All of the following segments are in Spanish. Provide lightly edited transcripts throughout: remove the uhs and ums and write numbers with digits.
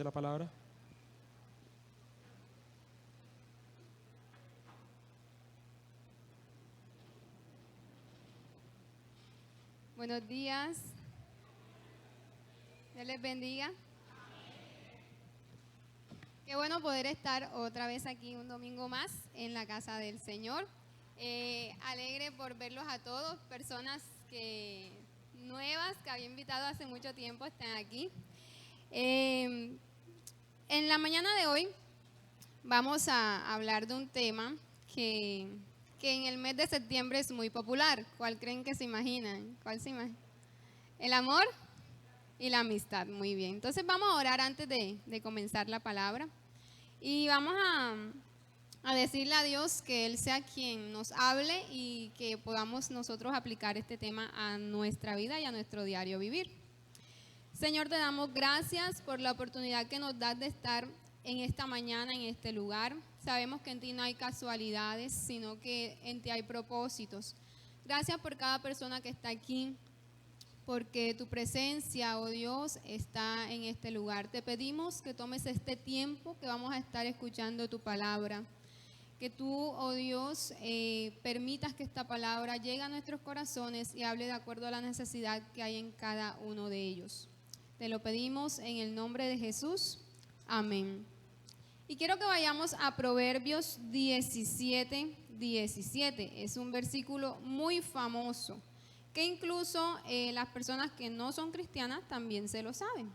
de la palabra. Buenos días. Dios les bendiga. Qué bueno poder estar otra vez aquí un domingo más en la casa del Señor. Alegre por verlos a todos, personas nuevas que había invitado hace mucho tiempo están aquí. En la mañana de hoy vamos a hablar de un tema que en el mes de septiembre es muy popular. ¿Cuál creen que se imaginan? ¿Cuál se imagina? El amor y la amistad. Muy bien. Entonces vamos a orar antes de comenzar la palabra. Y vamos a decirle a Dios que Él sea quien nos hable y que podamos nosotros aplicar este tema a nuestra vida y a nuestro diario vivir. Señor, te damos gracias por la oportunidad que nos das de estar en esta mañana, en este lugar. Sabemos que en ti no hay casualidades, sino que en ti hay propósitos. Gracias por cada persona que está aquí, porque tu presencia, oh Dios, está en este lugar. Te pedimos que tomes este tiempo que vamos a estar escuchando tu palabra. Que tú, oh Dios, permitas que esta palabra llegue a nuestros corazones y hable de acuerdo a la necesidad que hay en cada uno de ellos. Te lo pedimos en el nombre de Jesús. Amén. Y quiero que vayamos a Proverbios 17:17. Es un versículo muy famoso, que incluso las personas que no son cristianas también se lo saben.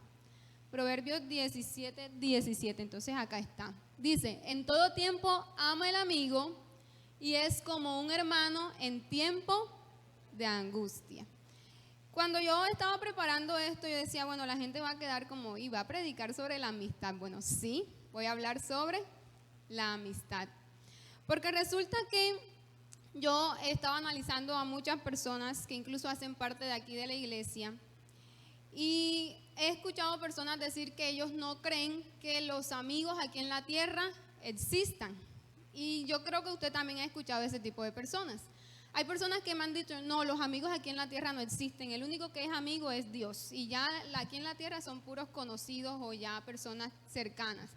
Proverbios 17:17. Entonces acá está. Dice: en todo tiempo ama el amigo y es como un hermano en tiempo de angustia. Cuando yo estaba preparando esto, yo decía, bueno, la gente va a quedar como, y va a predicar sobre la amistad. Bueno, sí, voy a hablar sobre la amistad. Porque resulta que yo estaba analizando a muchas personas que incluso hacen parte de aquí de la iglesia, y he escuchado personas decir que ellos no creen que los amigos aquí en la tierra existan. Y yo creo que usted también ha escuchado ese tipo de personas. Hay personas que me han dicho, no, los amigos aquí en la tierra no existen, el único que es amigo es Dios, y ya aquí en la tierra son puros conocidos o ya personas cercanas.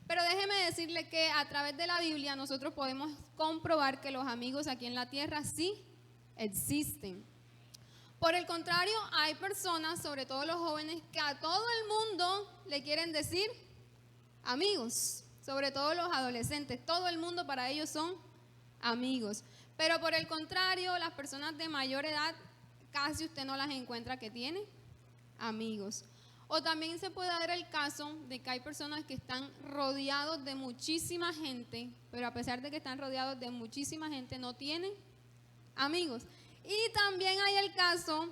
Pero déjeme decirle que a través de la Biblia nosotros podemos comprobar que los amigos aquí en la tierra sí existen. Por el contrario, hay personas, sobre todo los jóvenes, que a todo el mundo le quieren decir amigos, sobre todo los adolescentes, todo el mundo para ellos son amigos. Pero por el contrario, las personas de mayor edad, casi usted no las encuentra que tienen amigos. O también se puede dar el caso de que hay personas que están rodeados de muchísima gente, pero a pesar de que están rodeados de muchísima gente, no tienen amigos. Y también hay el caso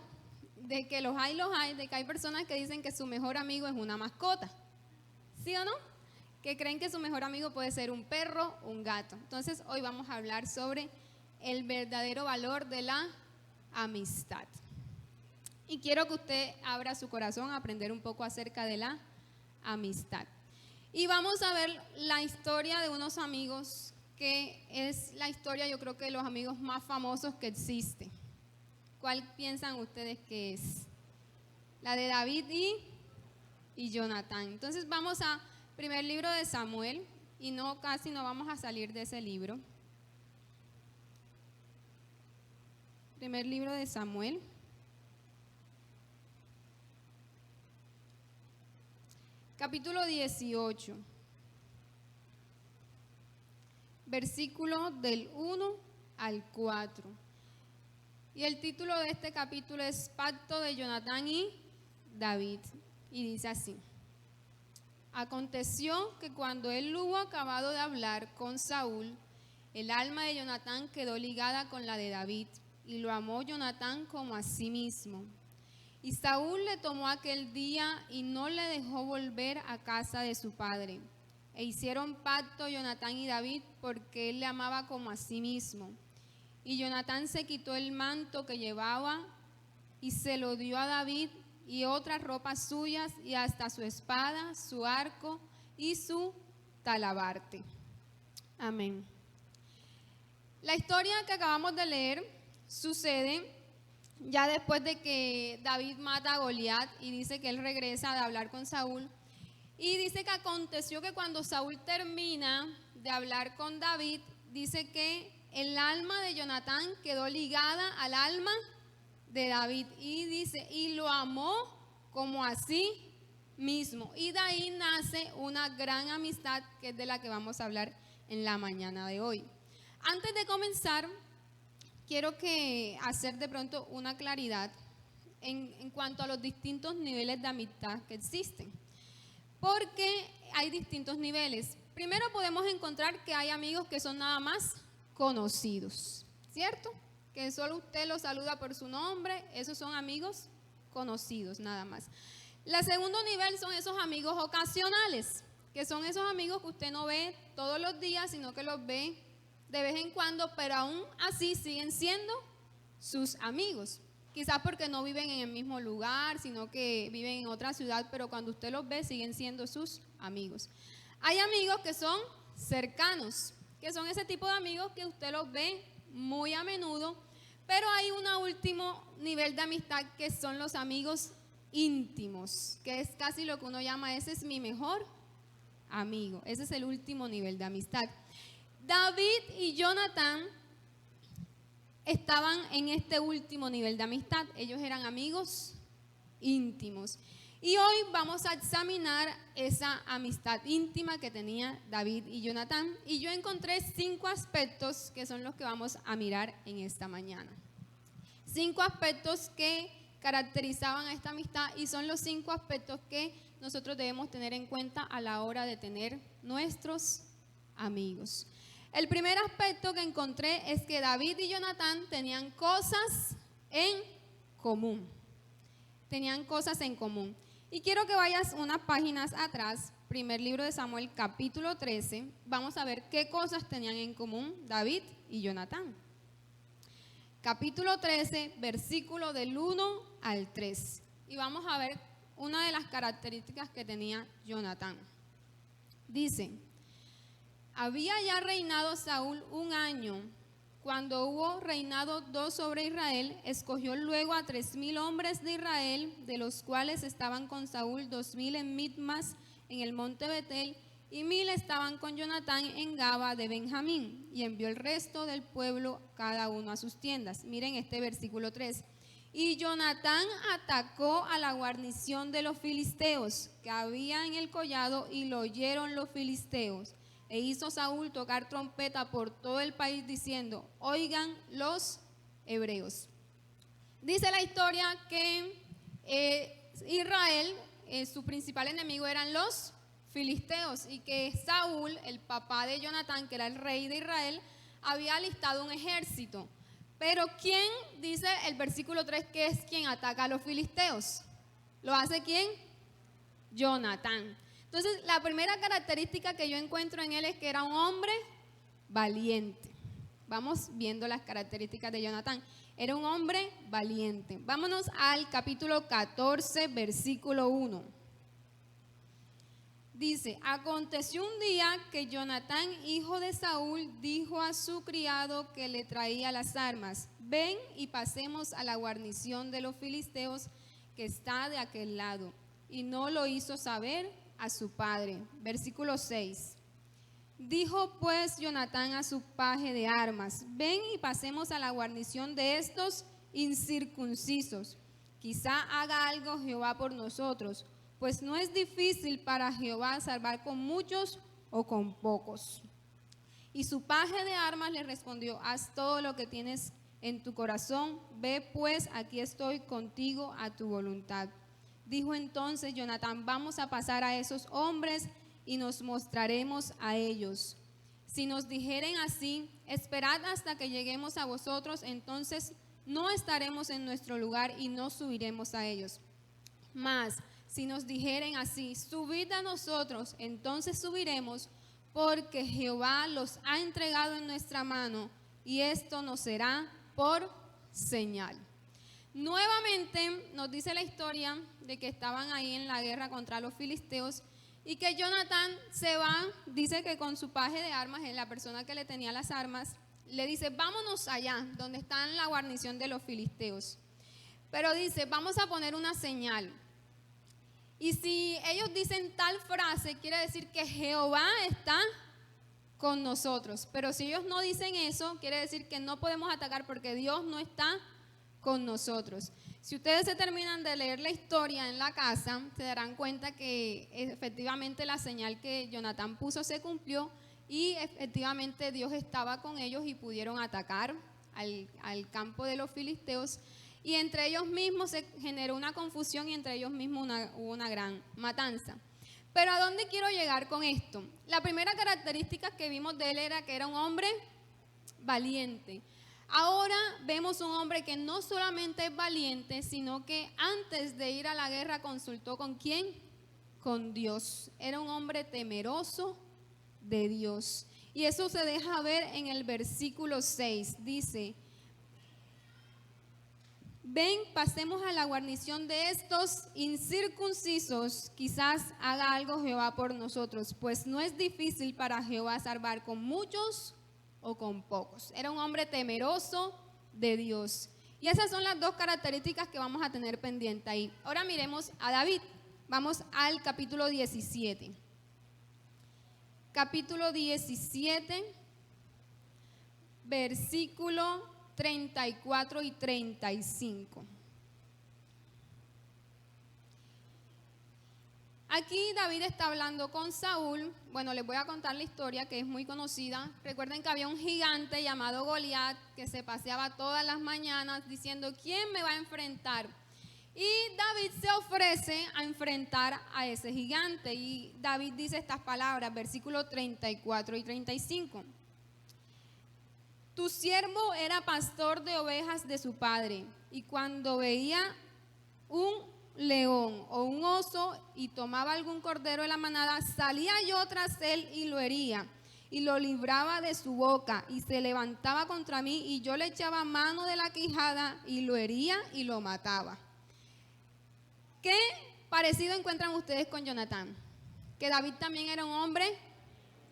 de que los hay, de que hay personas que dicen que su mejor amigo es una mascota. ¿Sí o no? Que creen que su mejor amigo puede ser un perro o un gato. Entonces hoy vamos a hablar sobre el verdadero valor de la amistad. Y quiero que usted abra su corazón a aprender un poco acerca de la amistad. Y vamos a ver la historia de unos amigos, que es la historia, yo creo que de los amigos más famosos que existen. ¿Cuál piensan ustedes que es? La de David y Jonatán. Entonces vamos a primer libro de Samuel, y casi no vamos a salir de ese libro. Primer libro de Samuel. Capítulo 18. Versículo del 1 al 4. Y el título de este capítulo es Pacto de Jonatán y David. Y dice así: aconteció que cuando él hubo acabado de hablar con Saúl, el alma de Jonatán quedó ligada con la de David, y lo amó Jonatán como a sí mismo. Y Saúl le tomó aquel día y no le dejó volver a casa de su padre. E hicieron pacto Jonatán y David, porque él le amaba como a sí mismo. Y Jonatán se quitó el manto que llevaba y se lo dio a David, y otras ropas suyas, y hasta su espada, su arco y su talabarte. Amén. La historia que acabamos de leer sucede ya después de que David mata a Goliat y dice que él regresa de hablar con Saúl. Y dice que aconteció que cuando Saúl termina de hablar con David, dice que el alma de Jonatán quedó ligada al alma de David. Y dice, y lo amó como a sí mismo. Y de ahí nace una gran amistad que es de la que vamos a hablar en la mañana de hoy. Antes de comenzar, quiero hacer de pronto una claridad en cuanto a los distintos niveles de amistad que existen. Porque hay distintos niveles. Primero podemos encontrar que hay amigos que son nada más conocidos, ¿cierto? Que solo usted los saluda por su nombre, esos son amigos conocidos nada más. El segundo nivel son esos amigos ocasionales, que son esos amigos que usted no ve todos los días, sino que los ve de vez en cuando, pero aún así siguen siendo sus amigos. Quizás porque no viven en el mismo lugar, sino que viven en otra ciudad, pero cuando usted los ve siguen siendo sus amigos. Hay amigos que son cercanos, que son ese tipo de amigos que usted los ve muy a menudo, pero hay un último nivel de amistad que son los amigos íntimos, que es casi lo que uno llama, ese es mi mejor amigo. Ese es el último nivel de amistad. David y Jonatán estaban en este último nivel de amistad. Ellos eran amigos íntimos. Y hoy vamos a examinar esa amistad íntima que tenía David y Jonatán. Y yo encontré 5 aspectos que son los que vamos a mirar en esta mañana. 5 aspectos que caracterizaban a esta amistad y son los 5 aspectos que nosotros debemos tener en cuenta a la hora de tener nuestros amigos. El primer aspecto que encontré es que David y Jonatán tenían cosas en común. Tenían cosas en común. Y quiero que vayas unas páginas atrás, primer libro de Samuel, capítulo 13. Vamos a ver qué cosas tenían en común David y Jonatán. Capítulo 13, versículo del 1 al 3. Y vamos a ver una de las características que tenía Jonatán. Dice: había ya reinado Saúl 1 año. Cuando hubo reinado 2 sobre Israel, escogió luego a 3,000 hombres de Israel, de los cuales estaban con Saúl 2,000 en Mitmas, en el monte Betel, y 1,000 estaban con Jonatán en Gaba de Benjamín, y envió el resto del pueblo cada uno a sus tiendas. Miren este versículo 3. Y Jonatán atacó a la guarnición de los filisteos que había en el collado, y lo oyeron los filisteos. E hizo Saúl tocar trompeta por todo el país diciendo: oigan los hebreos. Dice la historia que Israel, su principal enemigo eran los filisteos, y que Saúl, el papá de Jonatán, que era el rey de Israel, había alistado un ejército. Pero ¿quién, dice el versículo 3, que es quien ataca a los filisteos? ¿Lo hace quién? Jonatán. Entonces, la primera característica que yo encuentro en él es que era un hombre valiente. Vamos viendo las características de Jonatán. Era un hombre valiente. Vámonos al capítulo 14, versículo 1. Dice: aconteció un día que Jonatán, hijo de Saúl, dijo a su criado que le traía las armas: ven y pasemos a la guarnición de los filisteos que está de aquel lado. Y no lo hizo saber a su padre. Versículo 6. Dijo pues Jonatán a su paje de armas: ven y pasemos a la guarnición de estos incircuncisos. Quizá haga algo Jehová por nosotros, pues no es difícil para Jehová salvar con muchos o con pocos. Y su paje de armas le respondió: haz todo lo que tienes en tu corazón, ve pues, aquí estoy contigo a tu voluntad. Dijo entonces Jonatán: vamos a pasar a esos hombres y nos mostraremos a ellos. Si nos dijeren así: esperad hasta que lleguemos a vosotros, entonces no estaremos en nuestro lugar y no subiremos a ellos. Mas si nos dijeren así: subid a nosotros, entonces subiremos, porque Jehová los ha entregado en nuestra mano, y esto nos será por señal. Nuevamente nos dice la historia de que estaban ahí en la guerra contra los filisteos y que Jonatán se va, dice que con su paje de armas, la persona que le tenía las armas, le dice: vámonos allá, donde está la guarnición de los filisteos. Pero dice: vamos a poner una señal. Y si ellos dicen tal frase, quiere decir que Jehová está con nosotros. Pero si ellos no dicen eso, quiere decir que no podemos atacar porque Dios no está con nosotros. Si ustedes se terminan de leer la historia en la casa, se darán cuenta que efectivamente la señal que Jonatán puso se cumplió y efectivamente Dios estaba con ellos y pudieron atacar al campo de los filisteos. Y entre ellos mismos se generó una confusión y entre ellos mismos hubo una gran matanza. Pero ¿a dónde quiero llegar con esto? La primera característica que vimos de él era que era un hombre valiente. Ahora vemos un hombre que no solamente es valiente, sino que antes de ir a la guerra consultó ¿con quién? Con Dios. Era un hombre temeroso de Dios. Y eso se deja ver en el versículo 6. Dice: ven, pasemos a la guarnición de estos incircuncisos, quizás haga algo Jehová por nosotros, pues no es difícil para Jehová salvar con muchos o con pocos. Era un hombre temeroso de Dios. Y esas son las dos características que vamos a tener pendiente ahí. Ahora miremos a David. Vamos al capítulo 17. Capítulo 17, versículo 34 y 35. Aquí David está hablando con Saúl. Bueno, les voy a contar la historia que es muy conocida. Recuerden que había un gigante llamado Goliat que se paseaba todas las mañanas diciendo: ¿quién me va a enfrentar? Y David se ofrece a enfrentar a ese gigante. Y David dice estas palabras, versículos 34 y 35. Tu siervo era pastor de ovejas de su padre, y cuando veía un león o un oso y tomaba algún cordero de la manada, salía yo tras él y lo hería, y lo libraba de su boca, y se levantaba contra mí, y yo le echaba mano de la quijada, y lo hería y lo mataba. ¿Qué parecido encuentran ustedes con Jonatán? Que David también era un hombre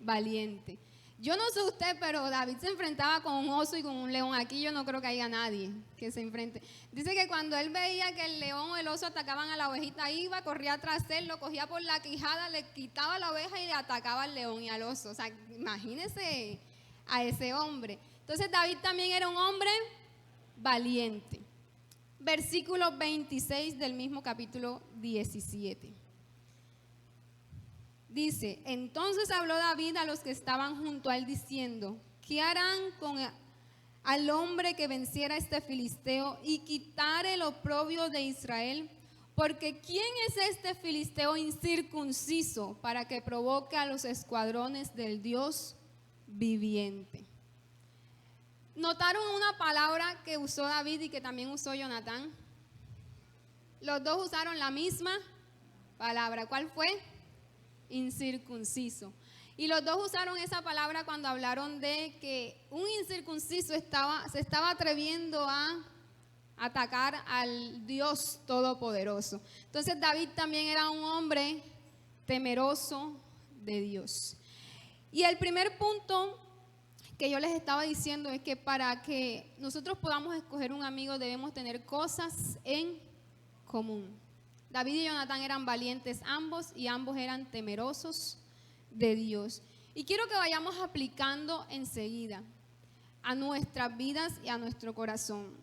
valiente. Yo no sé usted, pero David se enfrentaba con un oso y con un león. Aquí yo no creo que haya nadie que se enfrente. Dice que cuando él veía que el león o el oso atacaban a la ovejita, iba, corría tras él, lo cogía por la quijada, le quitaba la oveja y le atacaba al león y al oso. O sea, imagínese a ese hombre. Entonces David también era un hombre valiente. Versículo 26 del mismo capítulo 17. Dice: entonces habló David a los que estaban junto a él diciendo: ¿qué harán con al hombre que venciera a este filisteo y quitare el oprobio de Israel? Porque ¿quién es este filisteo incircunciso para que provoque a los escuadrones del Dios viviente? ¿Notaron una palabra que usó David y que también usó Jonatán? Los dos usaron la misma palabra. ¿Cuál fue? Incircunciso. Y los dos usaron esa palabra cuando hablaron de que un incircunciso se estaba atreviendo a atacar al Dios Todopoderoso. Entonces David también era un hombre temeroso de Dios. Y el primer punto que yo les estaba diciendo es que para que nosotros podamos escoger un amigo debemos tener cosas en común. David y Jonatán eran valientes ambos y ambos eran temerosos de Dios. Y quiero que vayamos aplicando enseguida a nuestras vidas y a nuestro corazón.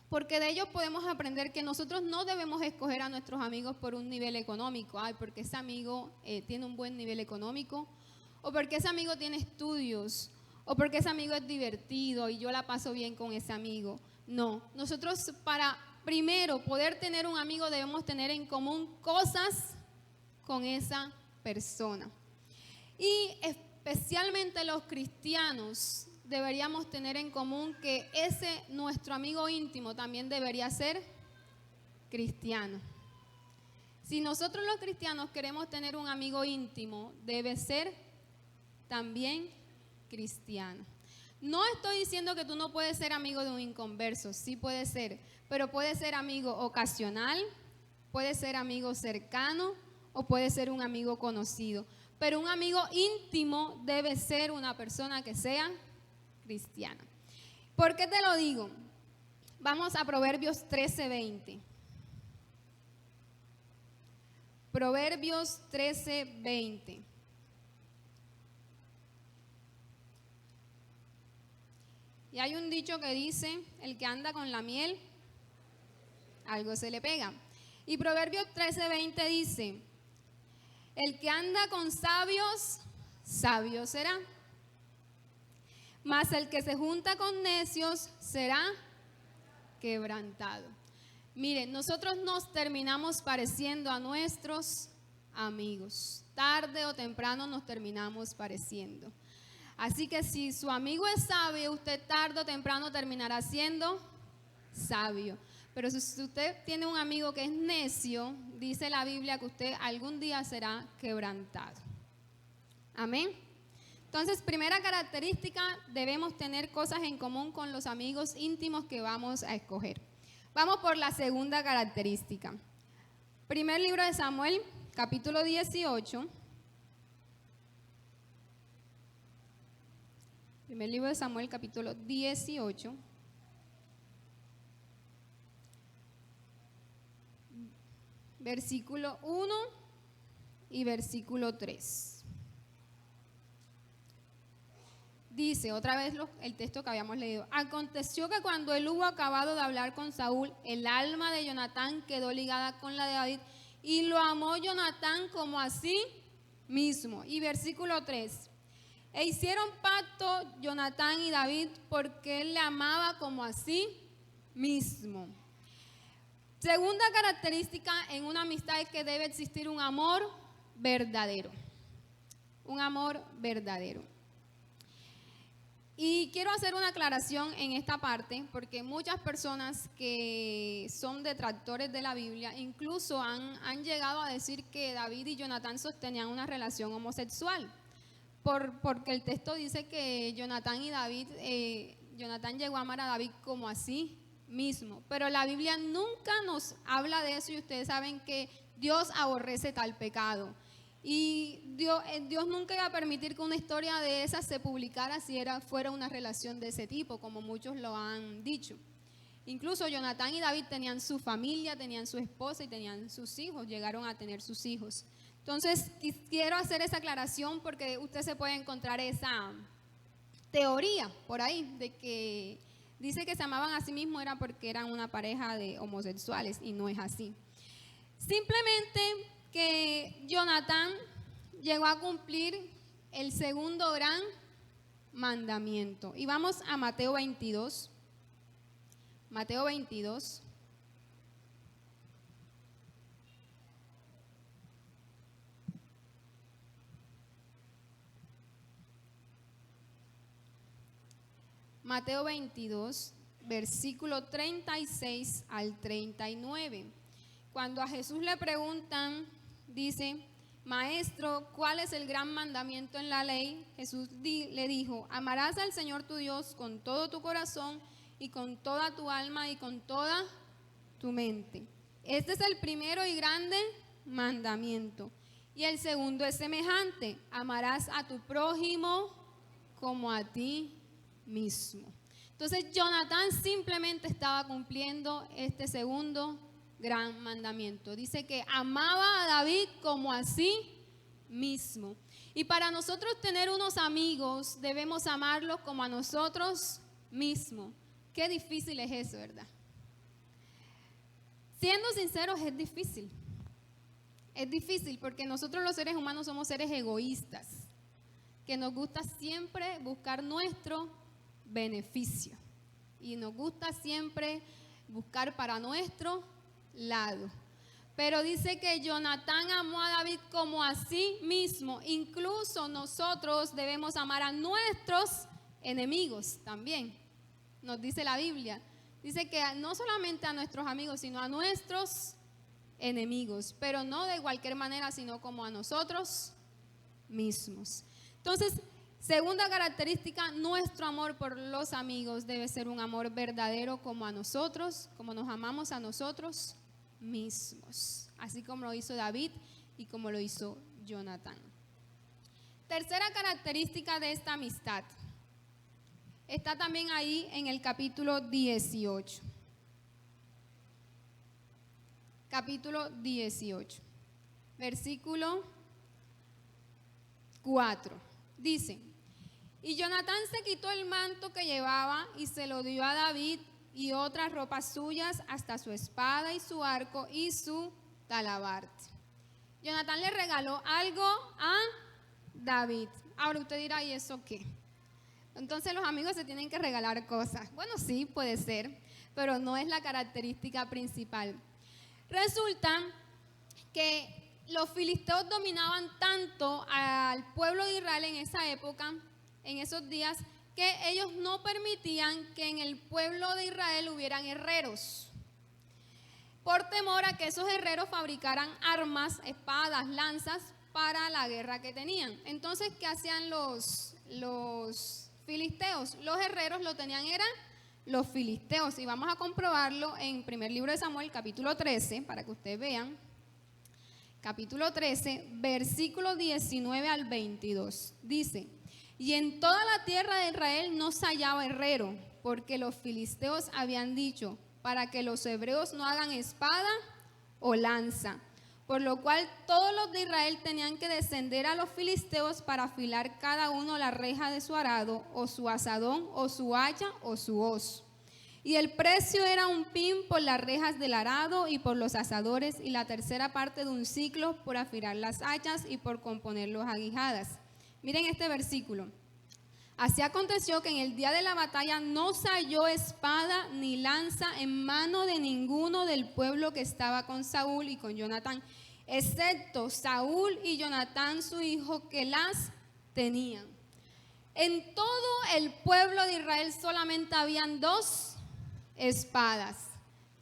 Porque de ellos podemos aprender que nosotros no debemos escoger a nuestros amigos por un nivel económico. Ay, porque ese amigo tiene un buen nivel económico, o porque ese amigo tiene estudios, o porque ese amigo es divertido y yo la paso bien con ese amigo. No, nosotros para primero poder tener un amigo debemos tener en común cosas con esa persona. Y especialmente los cristianos deberíamos tener en común que ese nuestro amigo íntimo también debería ser cristiano. Si nosotros los cristianos queremos tener un amigo íntimo, debe ser también cristiano. No estoy diciendo que tú no puedes ser amigo de un inconverso, sí puede ser, pero puede ser amigo ocasional, puede ser amigo cercano o puede ser un amigo conocido. Pero un amigo íntimo debe ser una persona que sea cristiana. ¿Por qué te lo digo? Vamos a Proverbios 13:20. Proverbios 13:20. Y hay un dicho que dice, el que anda con la miel, algo se le pega. Y Proverbios 13:20 dice, el que anda con sabios, sabio será. Mas el que se junta con necios será quebrantado. Miren, nosotros nos terminamos pareciendo a nuestros amigos. Tarde o temprano nos terminamos pareciendo. Así que si su amigo es sabio, usted tarde o temprano terminará siendo sabio. Pero si usted tiene un amigo que es necio, dice la Biblia que usted algún día será quebrantado. Amén. Entonces, primera característica, debemos tener cosas en común con los amigos íntimos que vamos a escoger. Vamos por la segunda característica. Primer libro de Samuel, capítulo 18. Primer libro de Samuel, capítulo 18. Versículo 1 y versículo 3. Dice, otra vez el texto que habíamos leído. Aconteció que cuando él hubo acabado de hablar con Saúl, el alma de Jonatán quedó ligada con la de David y lo amó Jonatán como a sí mismo. Y versículo 3. E hicieron pacto Jonatán y David porque él le amaba como a sí mismo. Segunda característica en una amistad es que debe existir un amor verdadero. Un amor verdadero. Y quiero hacer una aclaración en esta parte, porque muchas personas que son detractores de la Biblia incluso han llegado a decir que David y Jonatán sostenían una relación homosexual, porque el texto dice que Jonatán llegó a amar a David como a sí mismo, pero la Biblia nunca nos habla de eso y ustedes saben que Dios aborrece tal pecado. Y Dios nunca iba a permitir que una historia de esas se publicara si fuera una relación de ese tipo, como muchos lo han dicho. Incluso Jonatán y David tenían su familia, tenían su esposa y tenían sus hijos, llegaron a tener sus hijos. Entonces, quiero hacer esa aclaración porque usted se puede encontrar esa teoría por ahí, de que dice que se amaban a sí mismos era porque eran una pareja de homosexuales y no es así. Simplemente que Jonatán llegó a cumplir el segundo gran mandamiento. Y vamos a Mateo 22. Mateo 22. Mateo 22, versículo 36 al 39. Cuando a Jesús le preguntan, dice, Maestro, ¿cuál es el gran mandamiento en la ley? Jesús le dijo, amarás al Señor tu Dios con todo tu corazón y con toda tu alma y con toda tu mente. Este es el primero y grande mandamiento. Y el segundo es semejante, amarás a tu prójimo como a ti mismo. Entonces Jonatán simplemente estaba cumpliendo este segundo gran mandamiento. Dice que amaba a David como a sí mismo. Y para nosotros tener unos amigos debemos amarlos como a nosotros mismos. Qué difícil es eso, ¿verdad? Siendo sinceros, es difícil. Es difícil porque nosotros los seres humanos somos seres egoístas, que nos gusta siempre buscar nuestro beneficio y nos gusta siempre buscar para nuestro lado. Pero dice que Jonatán amó a David como a sí mismo. Incluso nosotros debemos amar a nuestros enemigos también. Nos dice la Biblia. Dice que no solamente a nuestros amigos, sino a nuestros enemigos. Pero no de cualquier manera, sino como a nosotros mismos. Entonces, segunda característica, nuestro amor por los amigos debe ser un amor verdadero como a nosotros, como nos amamos a nosotros mismos, así como lo hizo David y como lo hizo Jonatán. Tercera característica de esta amistad está también ahí en el capítulo 18. Capítulo 18. versículo 4. Dice: y Jonatán se quitó el manto que llevaba y se lo dio a David y otras ropas suyas, hasta su espada y su arco y su talabarte. Jonatán le regaló algo a David. Ahora usted dirá, ¿y eso qué? Entonces los amigos se tienen que regalar cosas. Bueno, sí, puede ser, pero no es la característica principal. Resulta que los filisteos dominaban tanto al pueblo de Israel en esa época, en esos días, que ellos no permitían que en el pueblo de Israel hubieran herreros, por temor a que esos herreros fabricaran armas, espadas, lanzas para la guerra que tenían. Entonces, ¿qué hacían los filisteos? Los herreros lo tenían, eran los filisteos. Y vamos a comprobarlo en primer libro de Samuel, capítulo 13, para que ustedes vean. Capítulo 13, versículo 19 al 22. Dice: y en toda la tierra de Israel no se hallaba herrero, porque los filisteos habían dicho, para que los hebreos no hagan espada o lanza. Por lo cual todos los de Israel tenían que descender a los filisteos para afilar cada uno la reja de su arado, o su azadón, o su hacha, o su hoz. Y el precio era un pin por las rejas del arado y por los asadores, y la tercera parte de un siclo por afilar las hachas y por componer las aguijadas. Miren este versículo. Así aconteció que en el día de la batalla no se halló espada ni lanza en mano de ninguno del pueblo que estaba con Saúl y con Jonatán, excepto Saúl y Jonatán su hijo, que las tenían. En todo el pueblo de Israel solamente habían 2 espadas,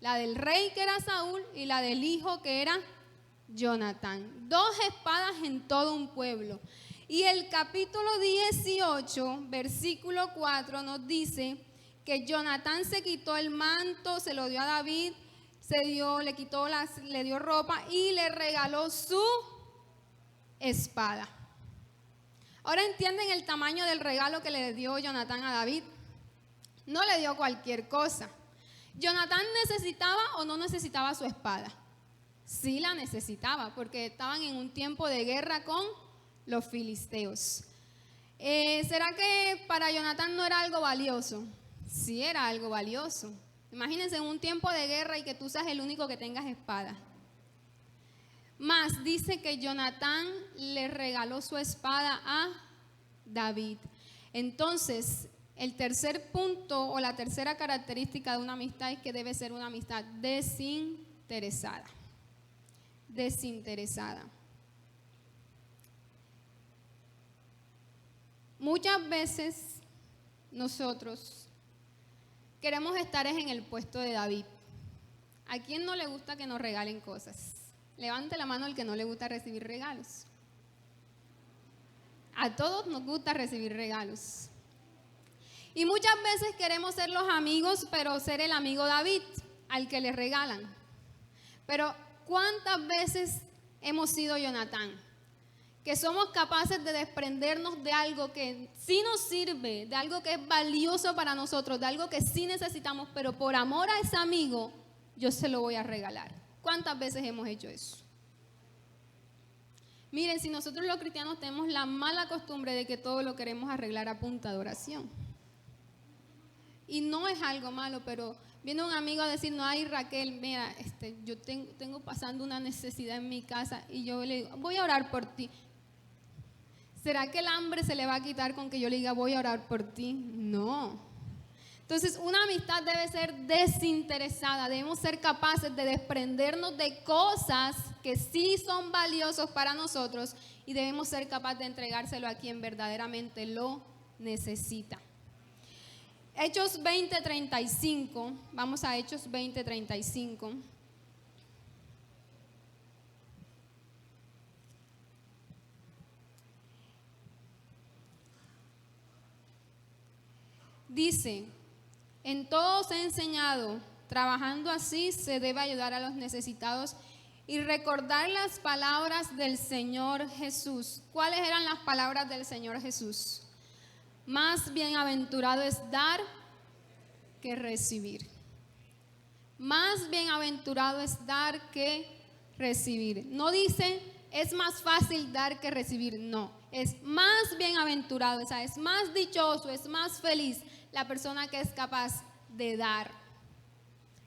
la del rey, que era Saúl, y la del hijo, que era Jonatán. 2 espadas en todo un pueblo. Y el capítulo 18, versículo 4 nos dice que Jonatán se quitó el manto, se lo dio a David, le dio ropa y le regaló su espada. Ahora entienden el tamaño del regalo que le dio Jonatán a David. No le dio cualquier cosa. ¿Jonatán necesitaba o no necesitaba su espada? Sí la necesitaba, porque estaban en un tiempo de guerra con los filisteos. ¿Será que para Jonatán no era algo valioso? Sí, era algo valioso. Imagínense en un tiempo de guerra y que tú seas el único que tengas espada. Más dice que Jonatán le regaló su espada a David. Entonces, el tercer punto o la tercera característica de una amistad es que debe ser una amistad desinteresada. Desinteresada. Muchas veces nosotros queremos estar en el puesto de David. ¿A quién no le gusta que nos regalen cosas? Levante la mano el que no le gusta recibir regalos. A todos nos gusta recibir regalos. Y muchas veces queremos ser los amigos, pero ser el amigo David, al que le regalan. Pero ¿cuántas veces hemos sido Jonatán? Que somos capaces de desprendernos de algo que sí nos sirve, de algo que es valioso para nosotros, de algo que sí necesitamos, pero por amor a ese amigo, yo se lo voy a regalar. ¿Cuántas veces hemos hecho eso? Miren, si nosotros los cristianos tenemos la mala costumbre de que todo lo queremos arreglar a punta de oración. Y no es algo malo, pero viene un amigo a decir, no, ay Raquel, mira, yo tengo pasando una necesidad en mi casa, y yo le digo, voy a orar por ti. ¿Será que el hambre se le va a quitar con que yo le diga voy a orar por ti? No. Entonces, una amistad debe ser desinteresada. Debemos ser capaces de desprendernos de cosas que sí son valiosos para nosotros y debemos ser capaces de entregárselo a quien verdaderamente lo necesita. Hechos 20:35. Vamos a Hechos 20:35. Dice, en todo os he enseñado, trabajando así se debe ayudar a los necesitados y recordar las palabras del Señor Jesús. ¿Cuáles eran las palabras del Señor Jesús? Más bienaventurado es dar que recibir. Más bienaventurado es dar que recibir. No dice es más fácil dar que recibir. No, es más bienaventurado, o sea, es más dichoso, es más feliz la persona que es capaz de dar.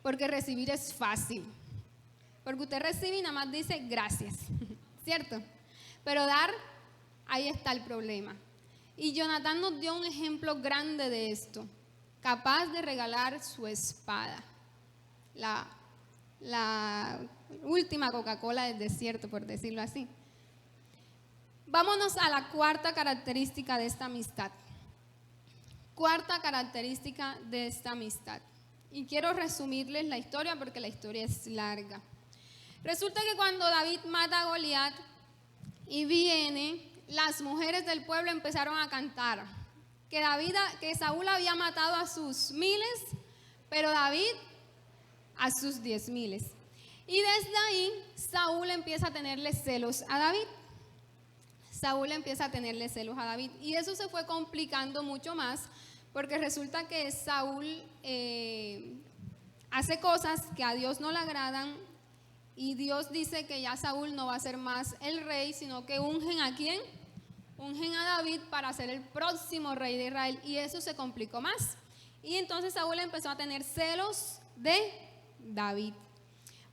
Porque recibir es fácil. Porque usted recibe y nada más dice gracias, ¿cierto? Pero dar, ahí está el problema. Y Jonatán nos dio un ejemplo grande de esto. Capaz de regalar su espada. La última Coca-Cola del desierto, por decirlo así. Vámonos a la cuarta característica de esta amistad. Cuarta característica de esta amistad. Y quiero resumirles la historia porque la historia es larga. Resulta que cuando David mata a Goliat y viene, las mujeres del pueblo empezaron a cantar que Saúl había matado a sus miles, pero David a sus 10,000. Y desde ahí Saúl empieza a tenerle celos a David. Y eso se fue complicando mucho más porque resulta que Saúl hace cosas que a Dios no le agradan y Dios dice que ya Saúl no va a ser más el rey, sino que ungen ¿a quién? Ungen a David para ser el próximo rey de Israel, y eso se complicó más. Y entonces Saúl empezó a tener celos de David.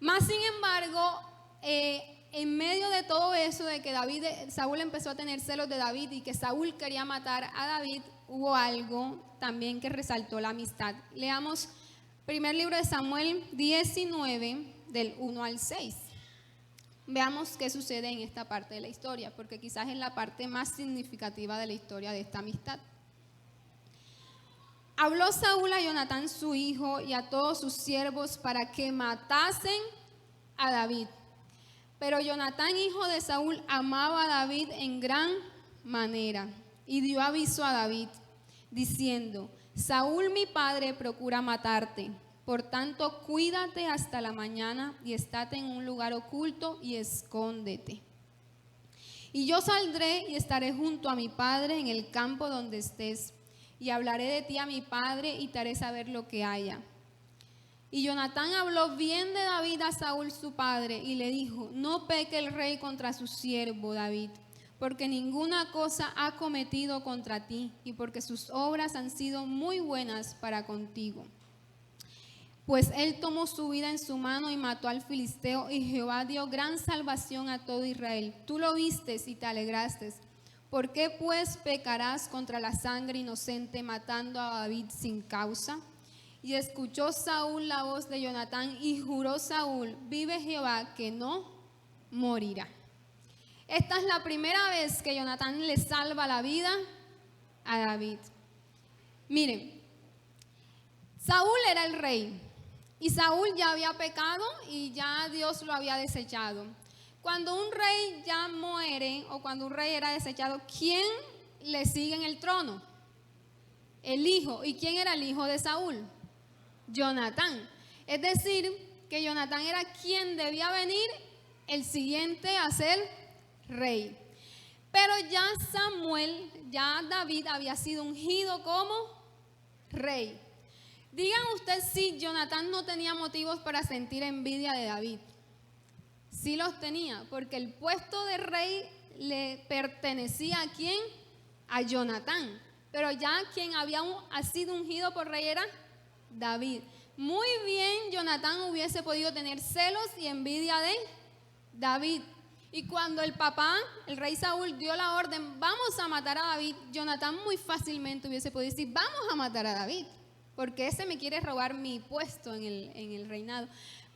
Más sin embargo, en medio de todo eso, de que Saúl empezó a tener celos de David y que Saúl quería matar a David, hubo algo también que resaltó la amistad. Leamos primer libro de Samuel 19, del 1 al 6. Veamos qué sucede en esta parte de la historia, porque quizás es la parte más significativa de la historia de esta amistad. Habló Saúl a Jonatán su hijo y a todos sus siervos para que matasen a David. Pero Jonatán, hijo de Saúl, amaba a David en gran manera y dio aviso a David, diciendo: Saúl mi padre procura matarte. Por tanto, cuídate hasta la mañana y estate en un lugar oculto y escóndete. Y yo saldré y estaré junto a mi padre en el campo donde estés, y hablaré de ti a mi padre y te haré saber lo que haya. Y Jonatán habló bien de David a Saúl su padre y le dijo: no peque el rey contra su siervo David, porque ninguna cosa ha cometido contra ti y porque sus obras han sido muy buenas para contigo. Pues él tomó su vida en su mano y mató al filisteo, y Jehová dio gran salvación a todo Israel. Tú lo vistes y te alegraste. ¿Por qué pues pecarás contra la sangre inocente matando a David sin causa? Y escuchó Saúl la voz de Jonatán y juró Saúl: vive Jehová que no morirá. Esta es la primera vez que Jonatán le salva la vida a David. Miren, Saúl era el rey. Y Saúl ya había pecado y ya Dios lo había desechado. Cuando un rey ya muere o cuando un rey era desechado, ¿quién le sigue en el trono? El hijo. ¿Y quién era el hijo de Saúl? Jonatán. Es decir, que Jonatán era quien debía venir el siguiente a ser rey. Pero ya David había sido ungido como rey. Digan ustedes si Jonatán no tenía motivos para sentir envidia de David. Sí los tenía, porque el puesto de rey le pertenecía ¿a quién? A Jonatán. Pero ya quien había sido ungido por rey era David. Muy bien, Jonatán hubiese podido tener celos y envidia de David. Y cuando el papá, el rey Saúl, dio la orden: vamos a matar a David, Jonatán muy fácilmente hubiese podido decir: vamos a matar a David, porque ese me quiere robar mi puesto en el reinado.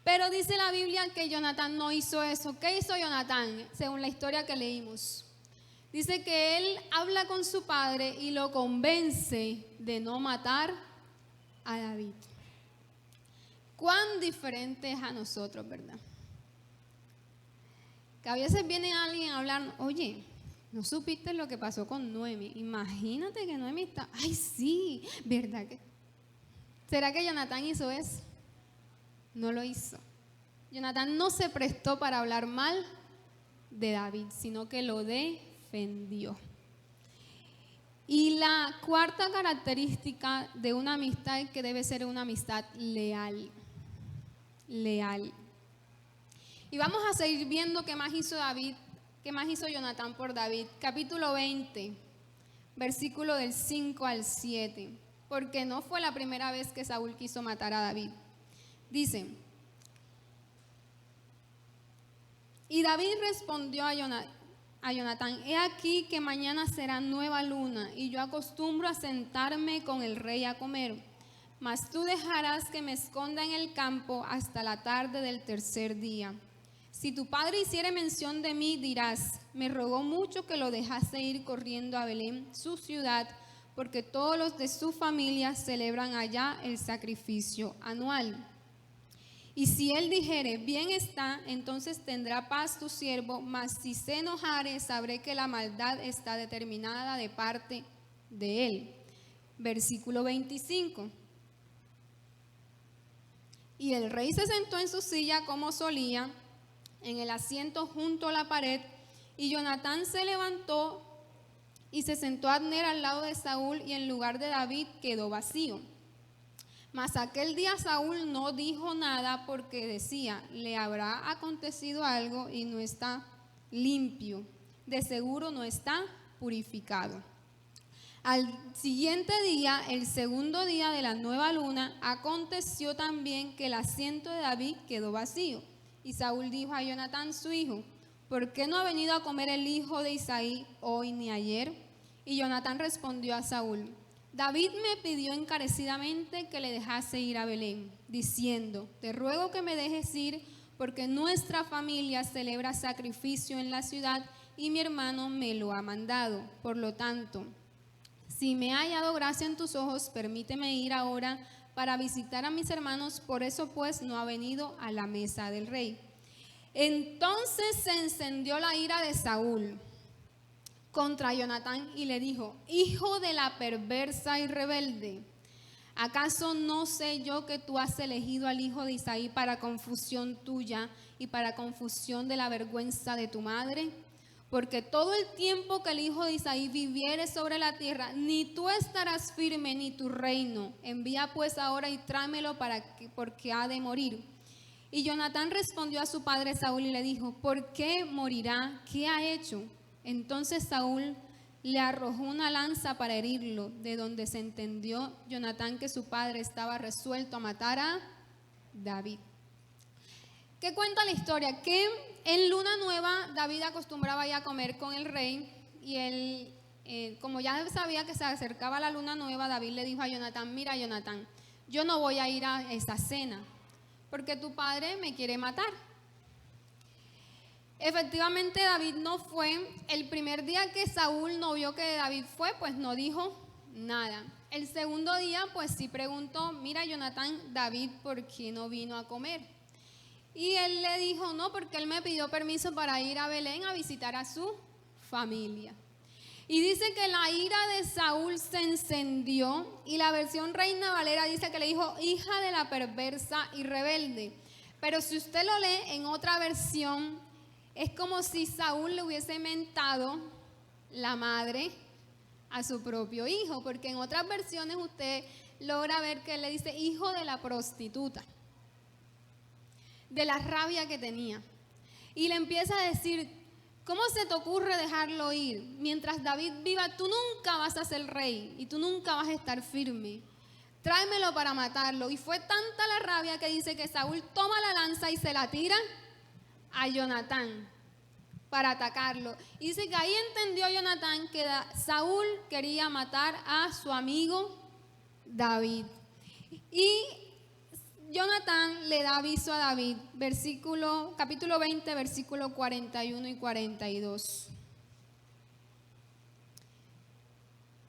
Pero dice la Biblia que Jonatán no hizo eso. ¿Qué hizo Jonatán? Según la historia que leímos. Dice que él habla con su padre y lo convence de no matar a David. Cuán diferente es a nosotros, ¿verdad? Que a veces viene alguien a hablar: oye, ¿no supiste lo que pasó con Noemi? Imagínate que Noemi está... Ay, sí, ¿verdad que? ¿Será que Jonatán hizo eso? No lo hizo. Jonatán no se prestó para hablar mal de David, sino que lo defendió. Y la cuarta característica de una amistad es que debe ser una amistad leal. Leal. Y vamos a seguir viendo qué más hizo David ¿Qué más hizo Jonatán por David? Capítulo 20, versículo del 5 al 7. Porque no fue la primera vez que Saúl quiso matar a David. Dice: y David respondió a Jonatán: he aquí que mañana será nueva luna, y yo acostumbro a sentarme con el rey a comer. Mas tú dejarás que me esconda en el campo hasta la tarde del tercer día. Si tu padre hiciere mención de mí, dirás: me rogó mucho que lo dejase ir corriendo a Belén, su ciudad, porque todos los de su familia celebran allá el sacrificio anual. Y si él dijere: bien está, entonces tendrá paz tu siervo, mas si se enojare, sabré que la maldad está determinada de parte de él. Versículo 25. Y el rey se sentó en su silla como solía, en el asiento junto a la pared, y Jonatán se levantó y se sentó Abner al lado de Saúl, y el lugar de David quedó vacío. Mas aquel día Saúl no dijo nada, porque decía: le habrá acontecido algo y no está limpio, de seguro no está purificado. Al siguiente día, el segundo día de la nueva luna, aconteció también que el asiento de David quedó vacío. Y Saúl dijo a Jonatán su hijo: ¿por qué no ha venido a comer el hijo de Isaí hoy ni ayer? Y Jonatán respondió a Saúl: David me pidió encarecidamente que le dejase ir a Belén, diciendo: te ruego que me dejes ir, porque nuestra familia celebra sacrificio en la ciudad y mi hermano me lo ha mandado. Por lo tanto, si me ha hallado gracia en tus ojos, permíteme ir ahora para visitar a mis hermanos. Por eso pues no ha venido a la mesa del rey. Entonces se encendió la ira de Saúl contra Jonatán y le dijo: hijo de la perversa y rebelde, ¿acaso no sé yo que tú has elegido al hijo de Isaí para confusión tuya y para confusión de la vergüenza de tu madre? Porque todo el tiempo que el hijo de Isaí viviere sobre la tierra, ni tú estarás firme ni tu reino. Envía pues ahora y tráemelo porque ha de morir. Y Jonatán respondió a su padre Saúl y le dijo: ¿por qué morirá? ¿Qué ha hecho? Entonces Saúl le arrojó una lanza para herirlo, de donde se entendió Jonatán que su padre estaba resuelto a matar a David. ¿Qué cuenta la historia? Que en luna nueva David acostumbraba ya a comer con el rey, y él, como ya sabía que se acercaba la luna nueva, David le dijo a Jonatán: mira, Jonatán, yo no voy a ir a esa cena porque tu padre me quiere matar. Efectivamente David no fue. El primer día que Saúl no vio que David fue, pues no dijo nada. El segundo día pues sí preguntó: mira, Jonatán, David, ¿por qué no vino a comer? Y él le dijo: no, porque él me pidió permiso para ir a Belén a visitar a su familia. Y dice que la ira de Saúl se encendió, y la versión Reina Valera dice que le dijo: hija de la perversa y rebelde. Pero si usted lo lee en otra versión, es como si Saúl le hubiese mentado la madre a su propio hijo, porque en otras versiones usted logra ver que él le dice: hijo de la prostituta, de la rabia que tenía. Y le empieza a decir: ¿cómo se te ocurre dejarlo ir? Mientras David viva, tú nunca vas a ser rey y tú nunca vas a estar firme. Tráemelo para matarlo. Y fue tanta la rabia que dice que Saúl toma la lanza y se la tira a Jonatán para atacarlo. Y dice que ahí entendió Jonatán que Saúl quería matar a su amigo David. Y Jonatán le da aviso a David, capítulo 20, versículo 41 y 42.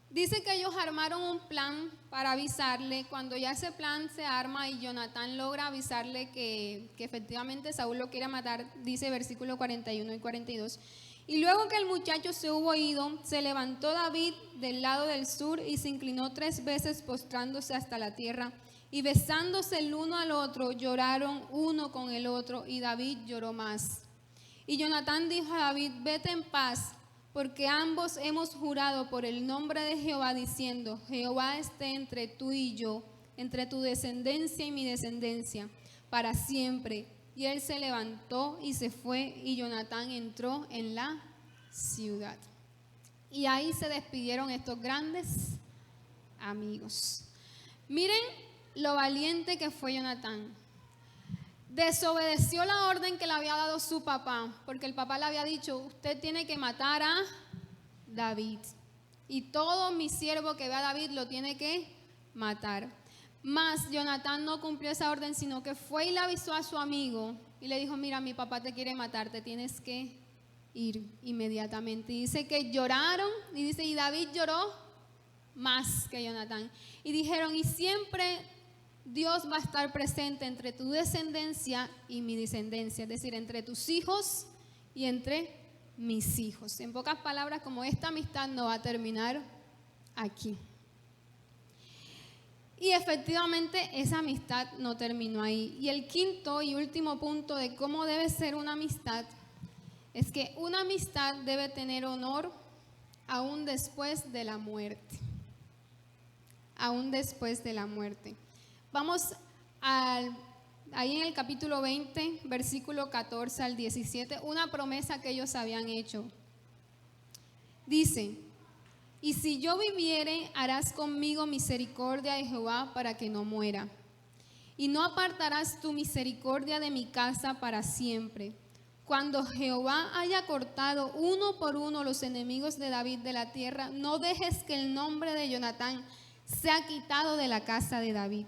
Dice que ellos armaron un plan para avisarle. Cuando ya ese plan se arma y Jonatán logra avisarle que efectivamente Saúl lo quiere matar, dice versículo 41 y 42. Y luego que el muchacho se hubo ido, se levantó David del lado del sur y se inclinó 3 veces postrándose hasta la tierra. Y besándose el uno al otro, lloraron uno con el otro, y David lloró más. Y Jonatán dijo a David: vete en paz, porque ambos hemos jurado por el nombre de Jehová, diciendo: Jehová esté entre tú y yo, entre tu descendencia y mi descendencia, para siempre. Y él se levantó y se fue, y Jonatán entró en la ciudad. Y ahí se despidieron estos grandes amigos. Miren lo valiente que fue Jonatán. Desobedeció la orden que le había dado su papá, porque el papá le había dicho: usted tiene que matar a David, y todo mi siervo que vea a David lo tiene que matar. Mas Jonatán no cumplió esa orden, sino que fue y le avisó a su amigo y le dijo: mira, mi papá te quiere matar, te tienes que ir inmediatamente. Y dice que lloraron, y dice, y David lloró más que Jonatán. Y dijeron: y siempre Dios va a estar presente entre tu descendencia y mi descendencia, es decir, entre tus hijos y entre mis hijos. En pocas palabras, como esta amistad no va a terminar aquí. Y efectivamente esa amistad no terminó ahí. Y el quinto y último punto de cómo debe ser una amistad es que una amistad debe tener honor aún después de la muerte. Aún después de la muerte. Vamos ahí en el capítulo 20, versículo 14 al 17, una promesa que ellos habían hecho. Dice: y si yo viviere, harás conmigo misericordia de Jehová para que no muera. Y no apartarás tu misericordia de mi casa para siempre. Cuando Jehová haya cortado uno por uno los enemigos de David de la tierra, no dejes que el nombre de Jonatán sea quitado de la casa de David.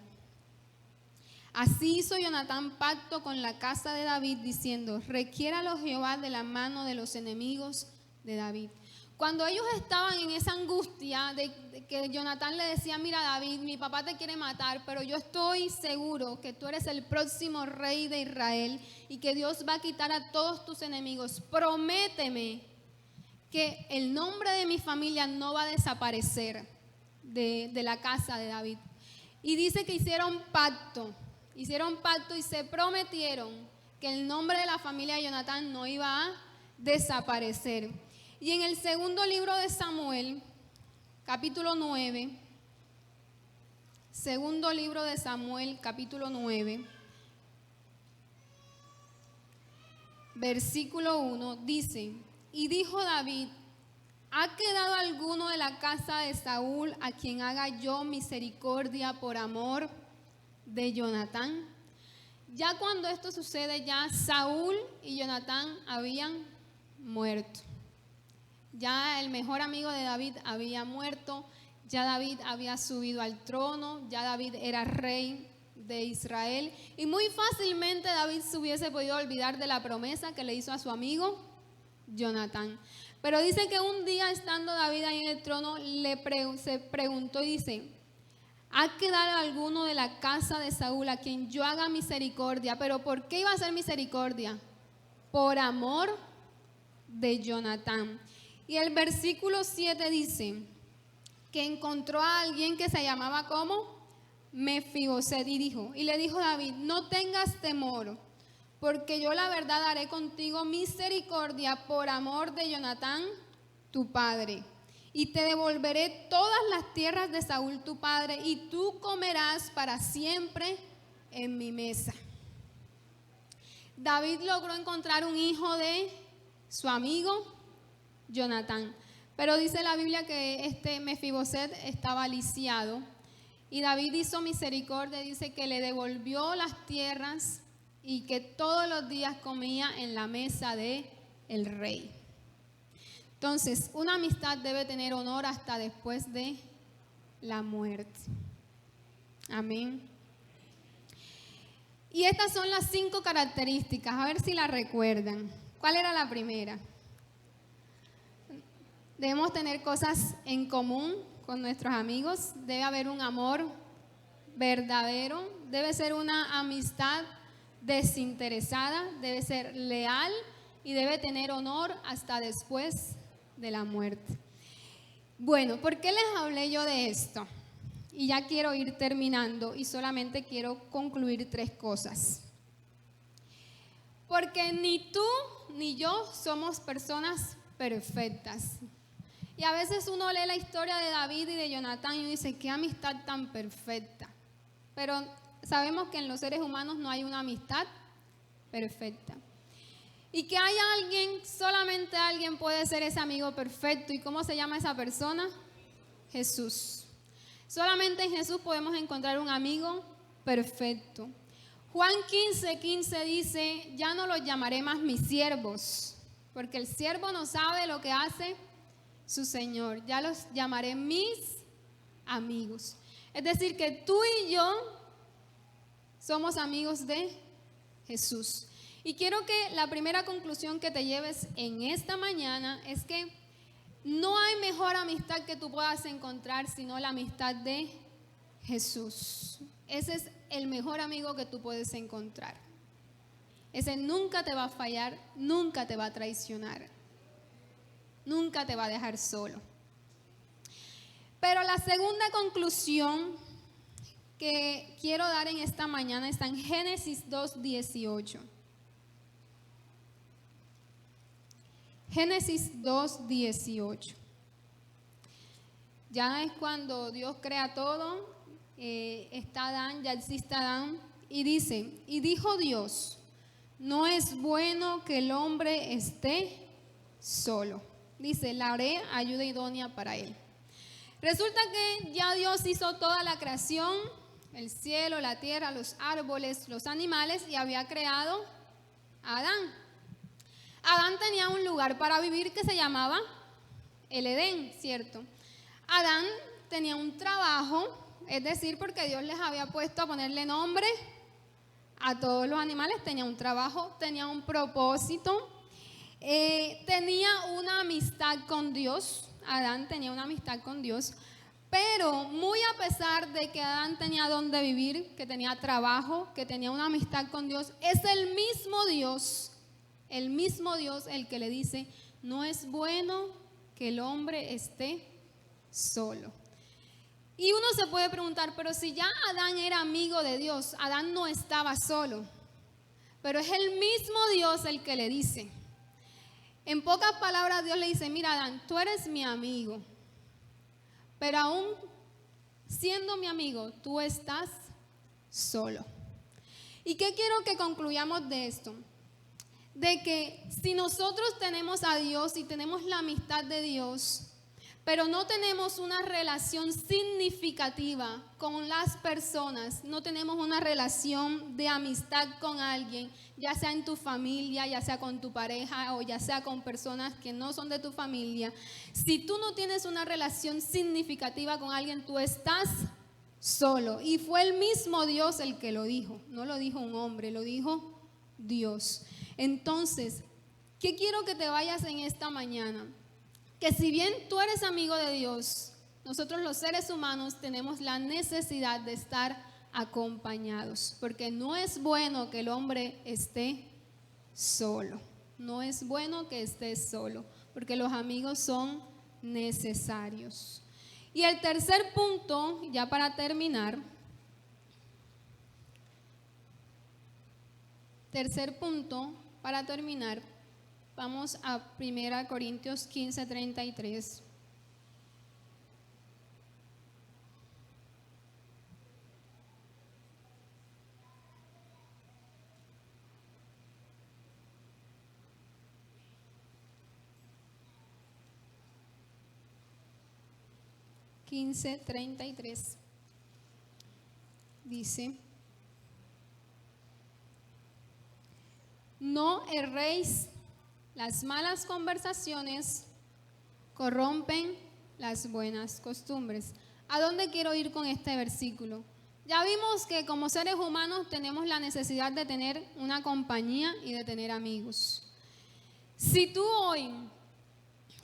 Así hizo Jonatán pacto con la casa de David, diciendo: requiéralo Jehová de la mano de los enemigos de David. Cuando ellos estaban en esa angustia de que Jonatán le decía: mira, David, mi papá te quiere matar, pero yo estoy seguro que tú eres el próximo rey de Israel y que Dios va a quitar a todos tus enemigos. Prométeme que el nombre de mi familia no va a desaparecer de la casa de David. Y dice que hicieron pacto y se prometieron que el nombre de la familia de Jonatán no iba a desaparecer. Y en el segundo libro de Samuel, capítulo 9, segundo libro de Samuel, capítulo 9, versículo 1, dice: y dijo David: ¿ha quedado alguno de la casa de Saúl a quien haga yo misericordia por amor de Jonatán? Ya cuando esto sucede, ya Saúl y Jonatán habían muerto. Ya el mejor amigo de David había muerto, ya David había subido al trono, ya David era rey de Israel, y muy fácilmente David se hubiese podido olvidar de la promesa que le hizo a su amigo Jonatán. Pero dice que un día, estando David ahí en el trono, se preguntó y dice: ¿ha quedado alguno de la casa de Saúl a quien yo haga misericordia? ¿Pero por qué iba a hacer misericordia? Por amor de Jonatán. Y el versículo 7 dice que encontró a alguien que se llamaba como Mefiboset y le dijo David: no tengas temor, porque yo la verdad haré contigo misericordia por amor de Jonatán tu padre, y te devolveré todas las tierras de Saúl tu padre, y tú comerás para siempre en mi mesa. David logró encontrar un hijo de su amigo Jonatán, pero dice la Biblia que este Mefiboset estaba lisiado, y David hizo misericordia, dice que le devolvió las tierras y que todos los días comía en la mesa de el rey. Entonces, una amistad debe tener honor hasta después de la muerte. Amén. Y estas son las 5 características, a ver si la recuerdan. ¿Cuál era la primera? Debemos tener cosas en común con nuestros amigos, debe haber un amor verdadero, debe ser una amistad desinteresada, debe ser leal y debe tener honor hasta después de la muerte. Bueno, ¿por qué les hablé yo de esto? Y ya quiero ir terminando y solamente quiero concluir 3 cosas. Porque ni tú ni yo somos personas perfectas. Y a veces uno lee la historia de David y de Jonatán y dice: qué amistad tan perfecta. Pero sabemos que en los seres humanos no hay una amistad perfecta. Y que hay alguien, solamente alguien puede ser ese amigo perfecto. ¿Y cómo se llama esa persona? Jesús. Solamente en Jesús podemos encontrar un amigo perfecto. Juan 15:15 dice, ya no los llamaré más mis siervos, porque el siervo no sabe lo que hace su Señor. Ya los llamaré mis amigos. Es decir, que tú y yo somos amigos de Jesús. Y quiero que la primera conclusión que te lleves en esta mañana es que no hay mejor amistad que tú puedas encontrar sino la amistad de Jesús. Ese es el mejor amigo que tú puedes encontrar. Ese nunca te va a fallar, nunca te va a traicionar, nunca te va a dejar solo. Pero la segunda conclusión que quiero dar en esta mañana está en Génesis 2:18. Génesis 2:18. Ya es cuando Dios crea todo, está Adán, ya existe Adán, y dice, y dijo Dios, no es bueno que el hombre esté solo. Dice, le haré ayuda idónea para él. Resulta que ya Dios hizo toda la creación, el cielo, la tierra, los árboles, los animales, y había creado a Adán. Adán tenía un lugar para vivir que se llamaba el Edén, ¿cierto? Adán tenía un trabajo, es decir, porque Dios les había puesto a ponerle nombre a todos los animales, tenía un trabajo, tenía un propósito, tenía una amistad con Dios. Adán tenía una amistad con Dios, pero muy a pesar de que Adán tenía donde vivir, que tenía trabajo, que tenía una amistad con Dios, es el mismo Dios el que le dice, no es bueno que el hombre esté solo. Y uno se puede preguntar, pero si ya Adán era amigo de Dios, Adán no estaba solo, pero es el mismo Dios el que le dice. En pocas palabras, Dios le dice, mira Adán, tú eres mi amigo, pero aún siendo mi amigo, tú estás solo. ¿Y qué quiero que concluyamos de esto? De que si nosotros tenemos a Dios y tenemos la amistad de Dios, pero no tenemos una relación significativa con las personas, no tenemos una relación de amistad con alguien, ya sea en tu familia, ya sea con tu pareja o ya sea con personas que no son de tu familia, si tú no tienes una relación significativa con alguien, tú estás solo. Y fue el mismo Dios el que lo dijo, no lo dijo un hombre, lo dijo Dios. Entonces, ¿qué quiero que te vayas en esta mañana? Que si bien tú eres amigo de Dios, nosotros los seres humanos tenemos la necesidad de estar acompañados, porque no es bueno que el hombre esté solo, no es bueno que esté solo, porque los amigos son necesarios. Y el tercer punto, ya para terminar, vamos a 1 Corintios 15:33. Dice, no erréis, las malas conversaciones corrompen las buenas costumbres. ¿A dónde quiero ir con este versículo? Ya vimos que como seres humanos tenemos la necesidad de tener una compañía y de tener amigos. Si tú hoy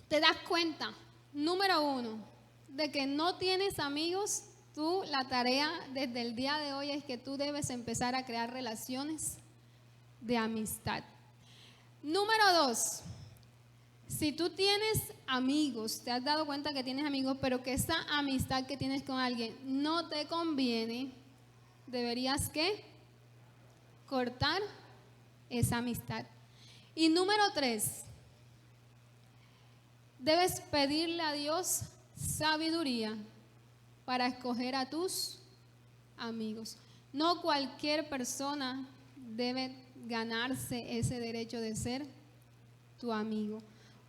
te das cuenta, número uno, de que no tienes amigos, la tarea desde el día de hoy es que tú debes empezar a crear relaciones de amistad. Número dos, si tú tienes amigos, te has dado cuenta que tienes amigos, pero que esa amistad que tienes con alguien no te conviene, deberías ¿qué? Cortar esa amistad. Y número tres, debes pedirle a Dios sabiduría para escoger a tus amigos. No cualquier persona debe ganarse ese derecho de ser tu amigo.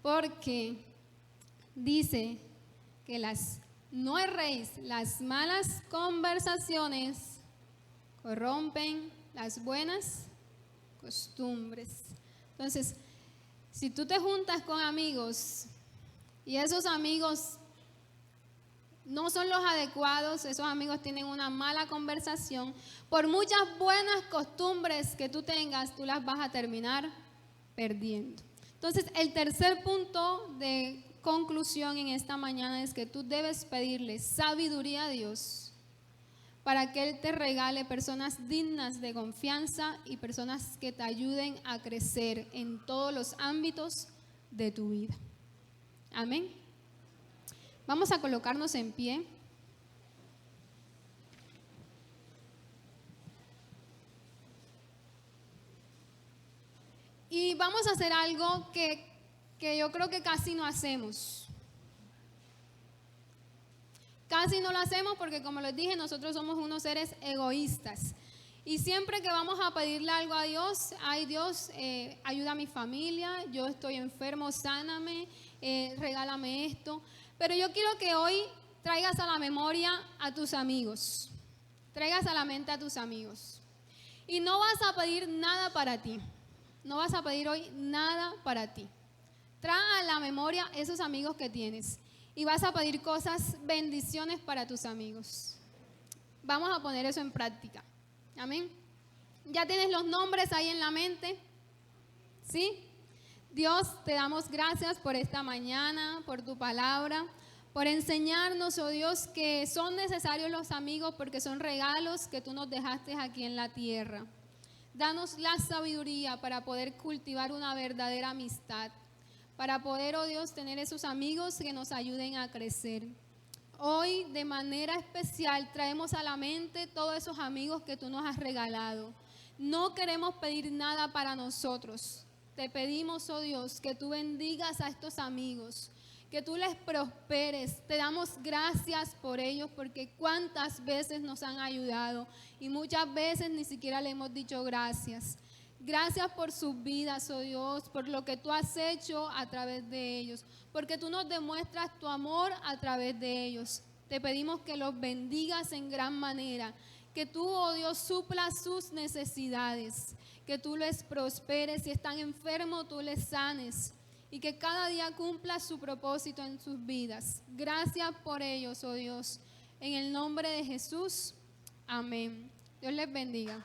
Porque dice que no erréis, las malas conversaciones corrompen las buenas costumbres. Entonces, si tú te juntas con amigos y esos amigos no son los adecuados, esos amigos tienen una mala conversación, por muchas buenas costumbres que tú tengas, tú las vas a terminar perdiendo. Entonces, el tercer punto de conclusión en esta mañana es que tú debes pedirle sabiduría a Dios para que Él te regale personas dignas de confianza y personas que te ayuden a crecer en todos los ámbitos de tu vida. Amén. Vamos a colocarnos en pie. Y vamos a hacer algo que yo creo que casi no hacemos. Casi no lo hacemos porque, como les dije, nosotros somos unos seres egoístas. Y siempre que vamos a pedirle algo a Dios, ay Dios, ayuda a mi familia, yo estoy enfermo, sáname, regálame esto. Pero yo quiero que hoy traigas a la memoria a tus amigos, traigas a la mente a tus amigos. Y no vas a pedir nada para ti, no vas a pedir hoy nada para ti. Trae a la memoria esos amigos que tienes y vas a pedir cosas, bendiciones para tus amigos. Vamos a poner eso en práctica. Amén. ¿Ya tienes los nombres ahí en la mente? ¿Sí? Dios, te damos gracias por esta mañana, por tu palabra, por enseñarnos, oh Dios, que son necesarios los amigos porque son regalos que tú nos dejaste aquí en la tierra. Danos la sabiduría para poder cultivar una verdadera amistad, para poder, oh Dios, tener esos amigos que nos ayuden a crecer. Hoy, de manera especial, traemos a la mente todos esos amigos que tú nos has regalado. No queremos pedir nada para nosotros. Te pedimos, oh Dios, que tú bendigas a estos amigos, que tú les prosperes. Te damos gracias por ellos porque cuántas veces nos han ayudado y muchas veces ni siquiera le hemos dicho gracias. Gracias por sus vidas, oh Dios, por lo que tú has hecho a través de ellos, porque tú nos demuestras tu amor a través de ellos. Te pedimos que los bendigas en gran manera, que tú, oh Dios, suplas sus necesidades, que tú les prosperes, si están enfermos, tú les sanes y que cada día cumpla su propósito en sus vidas. Gracias por ellos, oh Dios, en el nombre de Jesús, amén. Dios les bendiga.